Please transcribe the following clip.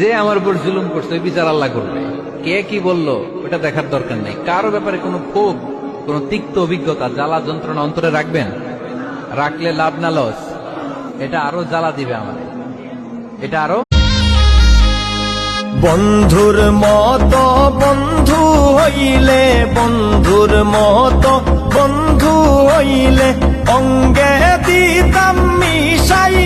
যে আমার উপর জুলুম করছে ওই বিচার আল্লাহ করবে। কে কি বললো ওটা দেখার দরকার নেই। কারো ব্যাপারে কোনো ক্ষোভ, কোনো তিক্ত অভিজ্ঞতা, জ্বালা যন্ত্রণা অন্তরে রাখবেন, রাখলে লাভ না লস। এটা আরো জ্বালা দিবে আমার, এটা আরো। বন্ধুর মতো বন্ধু হইলে, বন্ধুর মতো বন্ধু হইলে, অঙ্গে দিতাম মিশাই